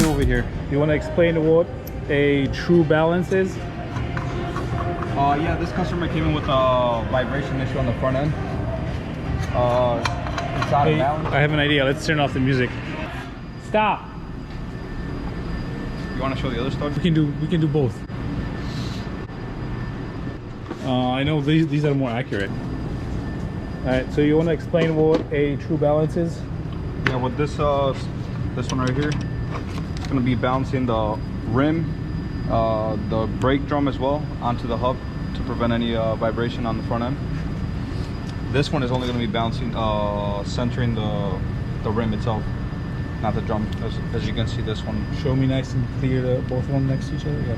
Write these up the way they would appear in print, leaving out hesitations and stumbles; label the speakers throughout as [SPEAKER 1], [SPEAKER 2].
[SPEAKER 1] do over here? You want to explain what a Tru-Balance is?
[SPEAKER 2] Yeah, this customer came in with a vibration issue on the front end. It's out of balance.
[SPEAKER 1] I have an idea. Let's turn off the music. Stop.
[SPEAKER 2] You want to show the other stuff?
[SPEAKER 1] We can do both. I know these are more accurate. All right. So you want to explain what a Tru-Balance is?
[SPEAKER 2] Yeah, with this one right here, it's going to be balancing the rim, the brake drum as well onto the hub to prevent any vibration on the front end. This one is only going to be balancing, centering the rim itself, not the drum. As you can see, this one.
[SPEAKER 1] Show me nice and clear both of them next to each other. Yeah.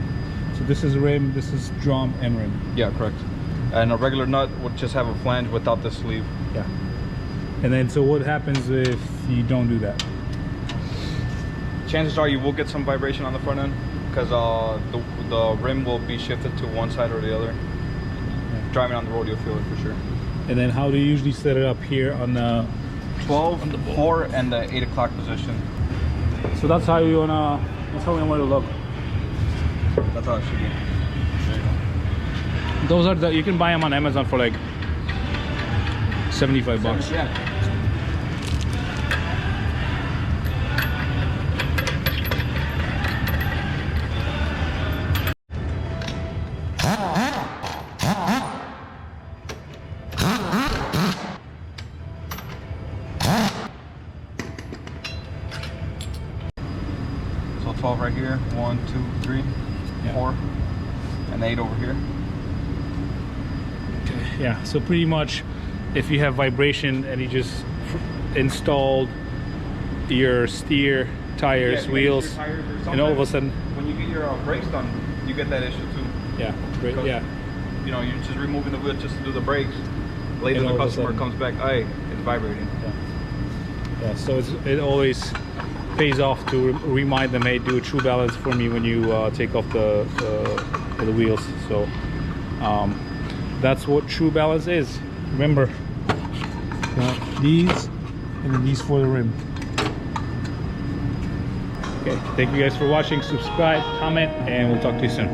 [SPEAKER 1] So this is rim, this is drum and rim.
[SPEAKER 2] Yeah, correct. And a regular nut would just have a flange without the sleeve.
[SPEAKER 1] Yeah. And then, so what happens if you don't do that?
[SPEAKER 2] Chances are you will get some vibration on the front end because the rim will be shifted to one side or the other. Yeah. Driving on the road, you'll feel it for sure.
[SPEAKER 1] And then how do you usually set it up here on the
[SPEAKER 2] 12, 4, and the 8 o'clock position?
[SPEAKER 1] So that's how we want to look.
[SPEAKER 2] That's how it should be. There you go.
[SPEAKER 1] Those are you can buy them on Amazon for like 75 bucks.
[SPEAKER 2] Yeah. So 12 right here, 1, 2, 3, 4, and 8 over here.
[SPEAKER 1] Okay. Yeah, so pretty much if you have vibration and you just installed your steer, tires, wheels, and all of a sudden
[SPEAKER 2] when you get your brakes done, you get that issue too.
[SPEAKER 1] Yeah, great. Yeah.
[SPEAKER 2] You know, you're just removing the wheel just to do the brakes. Later the customer comes back, hey, it's vibrating.
[SPEAKER 1] Yeah, so it always pays off to remind them, hey, do a Tru-Balance for me when you take off the wheels. So that's what Tru-Balance is. Remember, these and then these for the rim. Okay, thank you guys for watching. Subscribe, comment, and we'll talk to you soon.